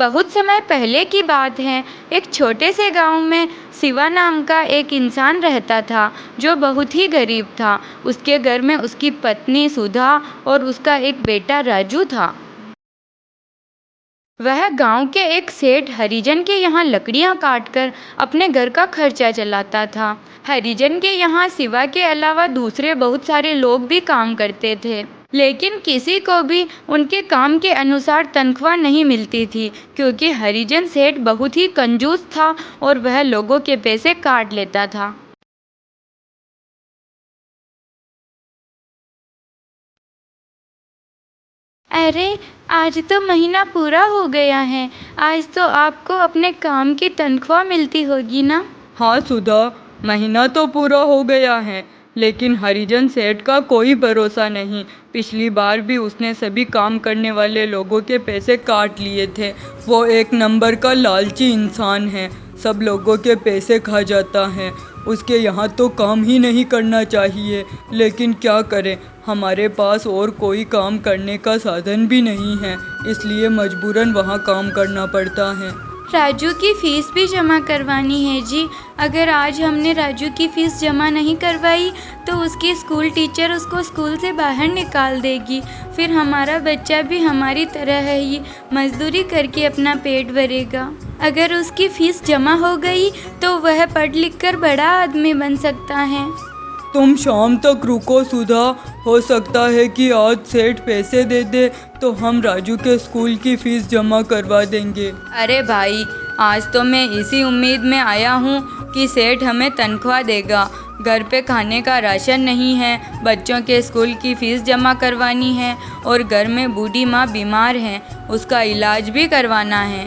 बहुत समय पहले की बात है। एक छोटे से गांव में शिवा नाम का एक इंसान रहता था जो बहुत ही गरीब था। उसके घर में उसकी पत्नी सुधा और उसका एक बेटा राजू था। वह गांव के एक सेठ हरिजन के यहाँ लकड़ियां काटकर अपने घर का खर्चा चलाता था। हरिजन के यहाँ शिवा के अलावा दूसरे बहुत सारे लोग भी काम करते थे, लेकिन किसी को भी उनके काम के अनुसार तनख्वाह नहीं मिलती थी, क्योंकि हरिजन सेठ बहुत ही कंजूस था और वह लोगों के पैसे काट लेता था। अरे, आज तो महीना पूरा हो गया है। आज तो आपको अपने काम की तनख्वाह मिलती होगी ना? हाँ सुधा, महीना तो पूरा हो गया है, लेकिन हरिजन सेठ का कोई भरोसा नहीं। पिछली बार भी उसने सभी काम करने वाले लोगों के पैसे काट लिए थे। वो एक नंबर का लालची इंसान है, सब लोगों के पैसे खा जाता है। उसके यहाँ तो काम ही नहीं करना चाहिए, लेकिन क्या करें, हमारे पास और कोई काम करने का साधन भी नहीं है, इसलिए मजबूरन वहाँ काम करना पड़ता है। राजू की फीस भी जमा करवानी है जी। अगर आज हमने राजू की फीस जमा नहीं करवाई तो उसकी स्कूल टीचर उसको स्कूल से बाहर निकाल देगी। फिर हमारा बच्चा भी हमारी तरह ही मजदूरी करके अपना पेट भरेगा। अगर उसकी फीस जमा हो गई तो वह पढ़ लिख कर बड़ा आदमी बन सकता है। तुम शाम तक रुको सुधा, हो सकता है कि आज सेठ पैसे दे दे तो हम राजू के स्कूल की फीस जमा करवा देंगे। अरे भाई, आज तो मैं इसी उम्मीद में आया हूँ कि सेठ हमें तनख्वाह देगा। घर पे खाने का राशन नहीं है, बच्चों के स्कूल की फ़ीस जमा करवानी है और घर में बूढ़ी माँ बीमार है, उसका इलाज भी करवाना है।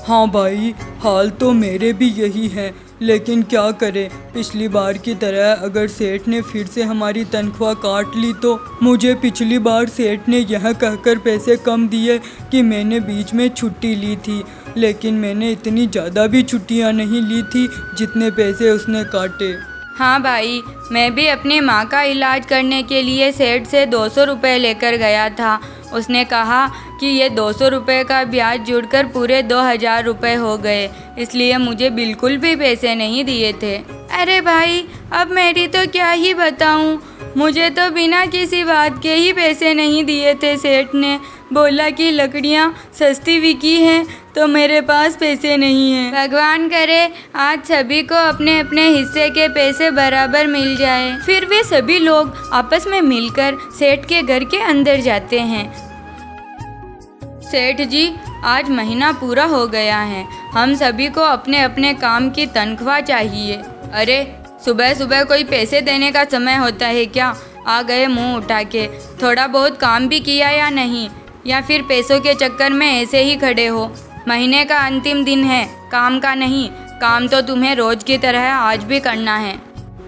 हाँ भाई, हाल तो मेरे भी यही है, लेकिन क्या करें, पिछली बार की तरह अगर सेठ ने फिर से हमारी तनख्वाह काट ली तो। मुझे पिछली बार सेठ ने यह कहकर पैसे कम दिए कि मैंने बीच में छुट्टी ली थी, लेकिन मैंने इतनी ज़्यादा भी छुट्टियाँ नहीं ली थी जितने पैसे उसने काटे। हाँ भाई, मैं भी अपनी माँ का इलाज करने के लिए सेठ से 200 रुपये लेकर गया था। उसने कहा कि ये 200 रुपये का ब्याज जुड़कर पूरे 2000 रुपये हो गए, इसलिए मुझे बिल्कुल भी पैसे नहीं दिए थे। अरे भाई, अब मेरी तो क्या ही बताऊँ, मुझे तो बिना किसी बात के ही पैसे नहीं दिए थे। सेठ ने बोला कि लकड़ियाँ सस्ती बिकी हैं तो मेरे पास पैसे नहीं हैं। भगवान करे आज सभी को अपने अपने हिस्से के पैसे बराबर मिल जाए। फिर वे सभी लोग आपस में मिलकर सेठ के घर के अंदर जाते हैं। सेठ जी, आज महीना पूरा हो गया है, हम सभी को अपने अपने काम की तनख्वाह चाहिए। अरे, सुबह सुबह कोई पैसे देने का समय होता है क्या? आ गए मुंह उठा के। थोड़ा बहुत काम भी किया या नहीं, या फिर पैसों के चक्कर में ऐसे ही खड़े हो? महीने का अंतिम दिन है, काम का नहीं। काम तो तुम्हें रोज की तरह आज भी करना है।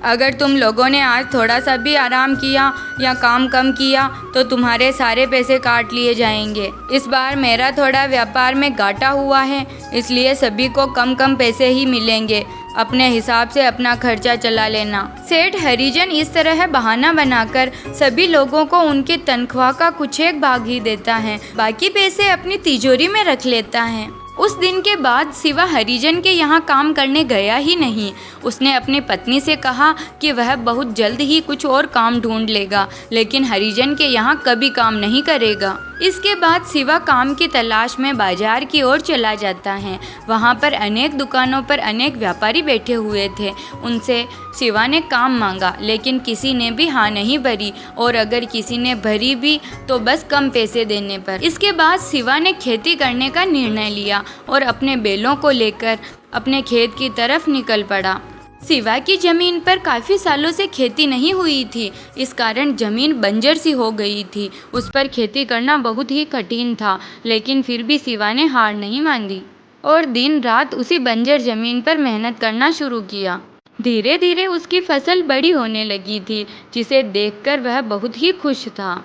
अगर तुम लोगों ने आज थोड़ा सा भी आराम किया या काम कम किया तो तुम्हारे सारे पैसे काट लिए जाएंगे। इस बार मेरा थोड़ा व्यापार में घाटा हुआ है, इसलिए सभी को कम कम पैसे ही मिलेंगे। अपने हिसाब से अपना खर्चा चला लेना। सेठ हरिजन इस तरह बहाना बनाकर सभी लोगों को उनकी तनख्वाह का कुछ एक भाग ही देता है, बाकी पैसे अपनी तिजोरी में रख लेता है। उस दिन के बाद शिवा हरिजन के यहाँ काम करने गया ही नहीं। उसने अपनी पत्नी से कहा कि वह बहुत जल्द ही कुछ और काम ढूंढ लेगा, लेकिन हरिजन के यहाँ कभी काम नहीं करेगा। इसके बाद शिवा काम की तलाश में बाजार की ओर चला जाता है। वहाँ पर अनेक दुकानों पर अनेक व्यापारी बैठे हुए थे। उनसे शिवा ने काम मांगा, लेकिन किसी ने भी हाँ नहीं भरी, और अगर किसी ने भरी भी तो बस कम पैसे देने पर। इसके बाद शिवा ने खेती करने का निर्णय लिया और अपने बैलों को लेकर अपने खेत की तरफ निकल पड़ा। शिवा की जमीन पर काफ़ी सालों से खेती नहीं हुई थी, इस कारण जमीन बंजर सी हो गई थी। उस पर खेती करना बहुत ही कठिन था, लेकिन फिर भी शिवा ने हार नहीं मानी और दिन रात उसी बंजर जमीन पर मेहनत करना शुरू किया। धीरे धीरे उसकी फसल बड़ी होने लगी थी, जिसे देखकर वह बहुत ही खुश था।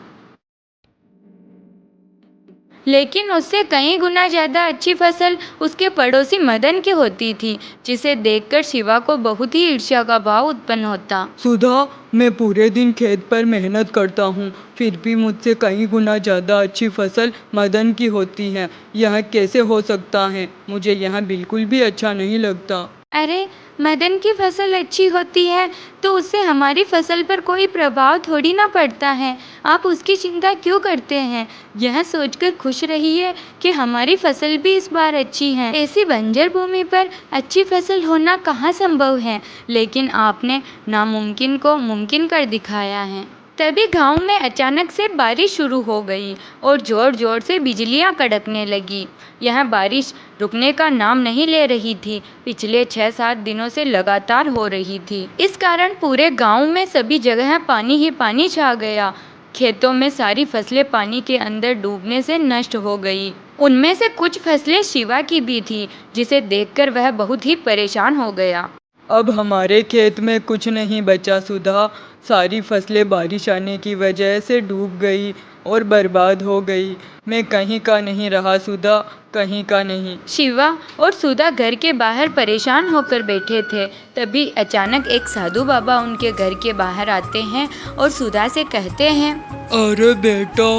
लेकिन उससे कई गुना ज़्यादा अच्छी फसल उसके पड़ोसी मदन की होती थी, जिसे देखकर शिवा को बहुत ही ईर्ष्या का भाव उत्पन्न होता। सुधा, मैं पूरे दिन खेत पर मेहनत करता हूँ, फिर भी मुझसे कई गुना ज़्यादा अच्छी फसल मदन की होती है। यह कैसे हो सकता है? मुझे यह बिल्कुल भी अच्छा नहीं लगता। अरे, मदन की फसल अच्छी होती है तो उससे हमारी फसल पर कोई प्रभाव थोड़ी ना पड़ता है। आप उसकी चिंता क्यों करते हैं? यह सोचकर खुश रहिए कि हमारी फसल भी इस बार अच्छी है। ऐसी बंजर भूमि पर अच्छी फसल होना कहाँ संभव है, लेकिन आपने नामुमकिन को मुमकिन कर दिखाया है। तभी गांव में अचानक से बारिश शुरू हो गई और जोर जोर से बिजलियां कड़कने लगी। यह बारिश रुकने का नाम नहीं ले रही थी। पिछले 6-7 दिनों से लगातार हो रही थी। इस कारण पूरे गांव में सभी जगह पानी ही पानी छा गया। खेतों में सारी फसलें पानी के अंदर डूबने से नष्ट हो गई। उनमें से कुछ फसलें शिवा की भी थी, जिसे देखकर वह बहुत ही परेशान हो गया। अब हमारे खेत में कुछ नहीं बचा सुधा। सारी फसलें बारिश आने की वजह से डूब गई और बर्बाद हो गई। मैं कहीं का नहीं रहा सुधा, कहीं का नहीं। शिवा और सुधा घर के बाहर परेशान होकर बैठे थे। तभी अचानक एक साधु बाबा उनके घर के बाहर आते हैं और सुधा से कहते हैं, अरे बेटा,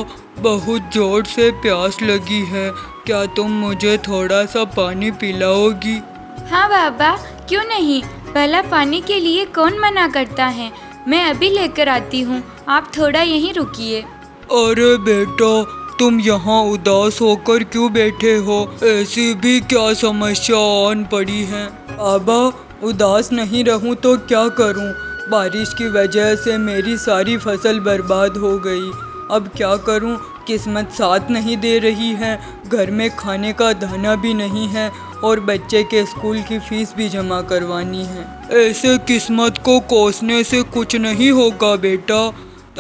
बहुत जोर से प्यास लगी है, क्या तुम मुझे थोड़ा सा पानी पिलाओगी? हाँ बाबा, क्यों नहीं, भला पानी के लिए कौन मना करता है। मैं अभी लेकर आती हूँ, आप थोड़ा यहीं रुकिए। अरे बेटा, तुम यहाँ उदास होकर क्यों बैठे हो? ऐसी भी क्या समस्या आन पड़ी है? बाबा, उदास नहीं रहूँ तो क्या करूँ? बारिश की वजह से मेरी सारी फसल बर्बाद हो गई। अब क्या करूँ? किस्मत साथ नहीं दे रही है। घर में खाने का दाना भी नहीं है और बच्चे के स्कूल की फीस भी जमा करवानी है। ऐसे किस्मत को कोसने से कुछ नहीं होगा बेटा।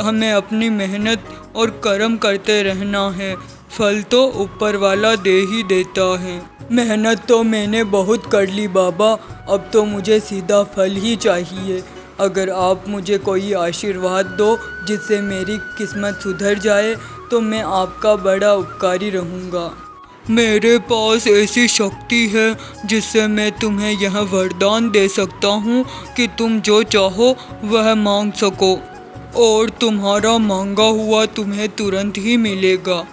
हमें अपनी मेहनत और कर्म करते रहना है। फल तो ऊपर वाला दे ही देता है। मेहनत तो मैंने बहुत कर ली बाबा, अब तो मुझे सीधा फल ही चाहिए। अगर आप मुझे कोई आशीर्वाद दो जिससे मेरी किस्मत सुधर जाए तो मैं आपका बड़ा उपकारी रहूँगा। मेरे पास ऐसी शक्ति है जिससे मैं तुम्हें यह वरदान दे सकता हूँ कि तुम जो चाहो वह मांग सको और तुम्हारा मांगा हुआ तुम्हें तुरंत ही मिलेगा।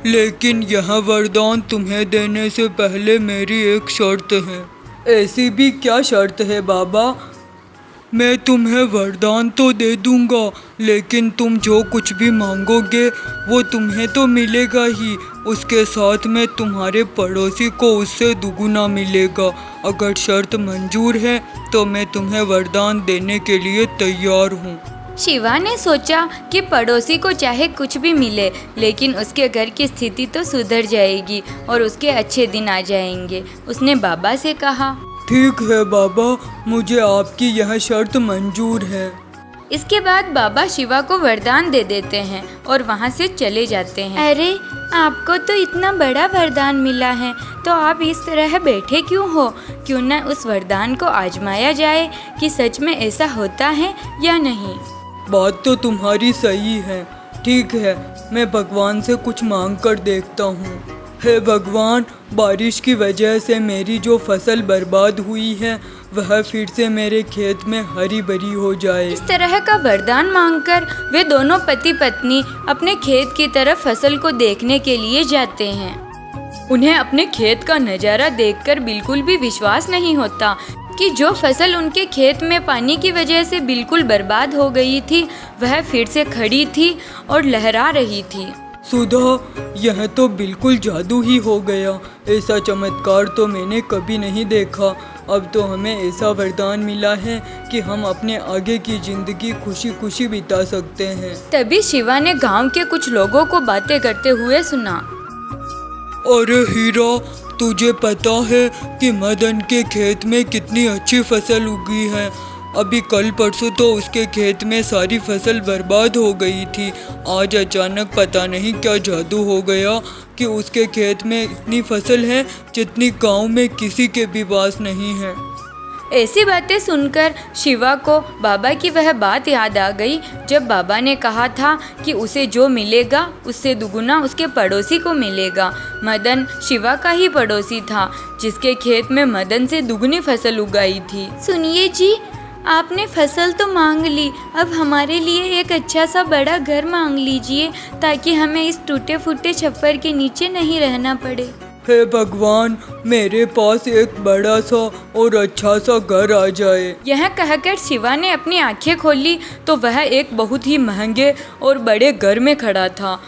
लेकिन यह वरदान तुम्हें देने से पहले मेरी एक शर्त है। ऐसी भी क्या शर्त है बाबा? मैं तुम्हें वरदान तो दे दूंगा, लेकिन तुम जो कुछ भी मांगोगे वो तुम्हें तो मिलेगा ही, उसके साथ में तुम्हारे पड़ोसी को उससे दुगुना मिलेगा। अगर शर्त मंजूर है तो मैं तुम्हें वरदान देने के लिए तैयार हूँ। शिवा ने सोचा कि पड़ोसी को चाहे कुछ भी मिले, लेकिन उसके घर की स्थिति तो सुधर जाएगी और उसके अच्छे दिन आ जाएंगे। उसने बाबा से कहा, ठीक है बाबा, मुझे आपकी यह शर्त मंजूर है। इसके बाद बाबा शिवा को वरदान दे देते हैं और वहाँ से चले जाते हैं। अरे, आपको तो इतना बड़ा वरदान मिला है तो आप इस तरह बैठे क्यों हो? क्यों न उस वरदान को आजमाया जाए कि सच में ऐसा होता है या नहीं। बात तो तुम्हारी सही है। ठीक है, मैं भगवान से कुछ मांग कर देखता हूँ। हे भगवान, बारिश की वजह से मेरी जो फसल बर्बाद हुई है वह फिर से मेरे खेत में हरी भरी हो जाए। इस तरह का वरदान मांगकर वे दोनों पति पत्नी अपने खेत की तरफ फसल को देखने के लिए जाते हैं। उन्हें अपने खेत का नज़ारा देखकर बिल्कुल भी विश्वास नहीं होता कि जो फसल उनके खेत में पानी की वजह से बिल्कुल बर्बाद हो गई थी वह फिर से खड़ी थी और लहरा रही थी। सुधा, यह तो बिल्कुल जादू ही हो गया। ऐसा चमत्कार तो मैंने कभी नहीं देखा। अब तो हमें ऐसा वरदान मिला है कि हम अपने आगे की जिंदगी खुशी खुशी बिता सकते हैं। तभी शिवा ने गांव के कुछ लोगों को बातें करते हुए सुना। अरे हीरा, तुझे पता है कि मदन के खेत में कितनी अच्छी फसल उगी है? अभी कल परसों तो उसके खेत में सारी फसल बर्बाद हो गई थी। आज अचानक पता नहीं क्या जादू हो गया कि उसके खेत में इतनी फसल है जितनी गांव में किसी के भी पास नहीं है। ऐसी बातें सुनकर शिवा को बाबा की वह बात याद आ गई जब बाबा ने कहा था कि उसे जो मिलेगा उससे दुगुना उसके पड़ोसी को मिलेगा। मदन शिवा का ही पड़ोसी था जिसके खेत में मदन से दुगनी फसल उगाई थी। सुनिए जी, आपने फसल तो मांग ली, अब हमारे लिए एक अच्छा सा बड़ा घर मांग लीजिए ताकि हमें इस टूटे फूटे छप्पर के नीचे नहीं रहना पड़े। हे भगवान, मेरे पास एक बड़ा सा और अच्छा सा घर आ जाए। यह कहकर शिवा ने अपनी आंखें खोली तो वह एक बहुत ही महंगे और बड़े घर में खड़ा था।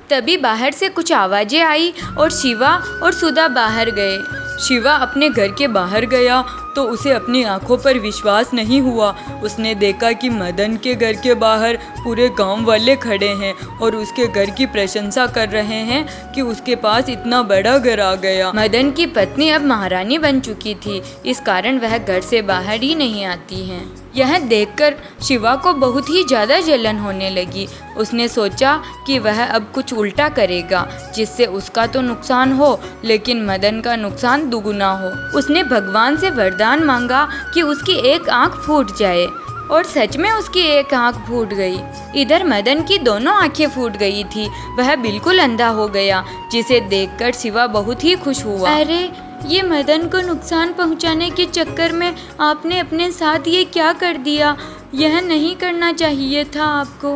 तभी बाहर से कुछ आवाज़ें आई और शिवा और सुधा बाहर गए। शिवा अपने घर के बाहर गया तो उसे अपनी आंखों पर विश्वास नहीं हुआ। उसने देखा कि मदन के घर के बाहर पूरे गांव वाले खड़े हैं और उसके घर की प्रशंसा कर रहे हैं कि उसके पास इतना बड़ा घर आ गया। मदन की पत्नी अब महारानी बन चुकी थी, इस कारण वह घर से बाहर ही नहीं आती हैं। यह देखकर शिवा को बहुत ही ज़्यादा जलन होने लगी। उसने सोचा कि वह अब कुछ उल्टा करेगा जिससे उसका तो नुकसान हो लेकिन मदन का नुकसान दुगुना हो। उसने भगवान से वरदान मांगा कि उसकी एक आंख फूट जाए और सच में उसकी एक आंख फूट गई। इधर मदन की दोनों आंखें फूट गई थी, वह बिल्कुल अंधा हो गया, जिसे देखकर शिवा बहुत ही खुश हुआ। अरे, ये मदन को नुकसान पहुंचाने के चक्कर में आपने अपने साथ ये क्या कर दिया? यह नहीं करना चाहिए था आपको।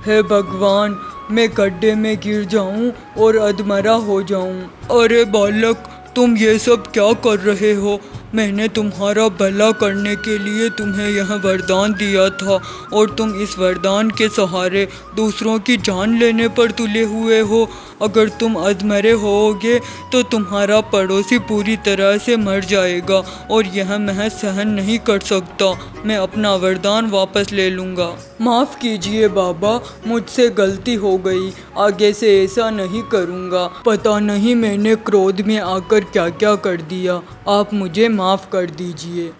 हे भगवान, मैं गड्ढे में गिर जाऊं और अधमरा हो जाऊं। अरे बालक, तुम ये सब क्या कर रहे हो? मैंने तुम्हारा भला करने के लिए तुम्हें यह वरदान दिया था और तुम इस वरदान के सहारे दूसरों की जान लेने पर तुले हुए हो। अगर तुम अधमरे होगे तो तुम्हारा पड़ोसी पूरी तरह से मर जाएगा और यह मैं सहन नहीं कर सकता। मैं अपना वरदान वापस ले लूँगा। माफ़ कीजिए बाबा, मुझसे गलती हो गई, आगे से ऐसा नहीं करूँगा। पता नहीं मैंने क्रोध में आकर क्या क्या कर दिया, आप मुझे माफ़ कर दीजिए।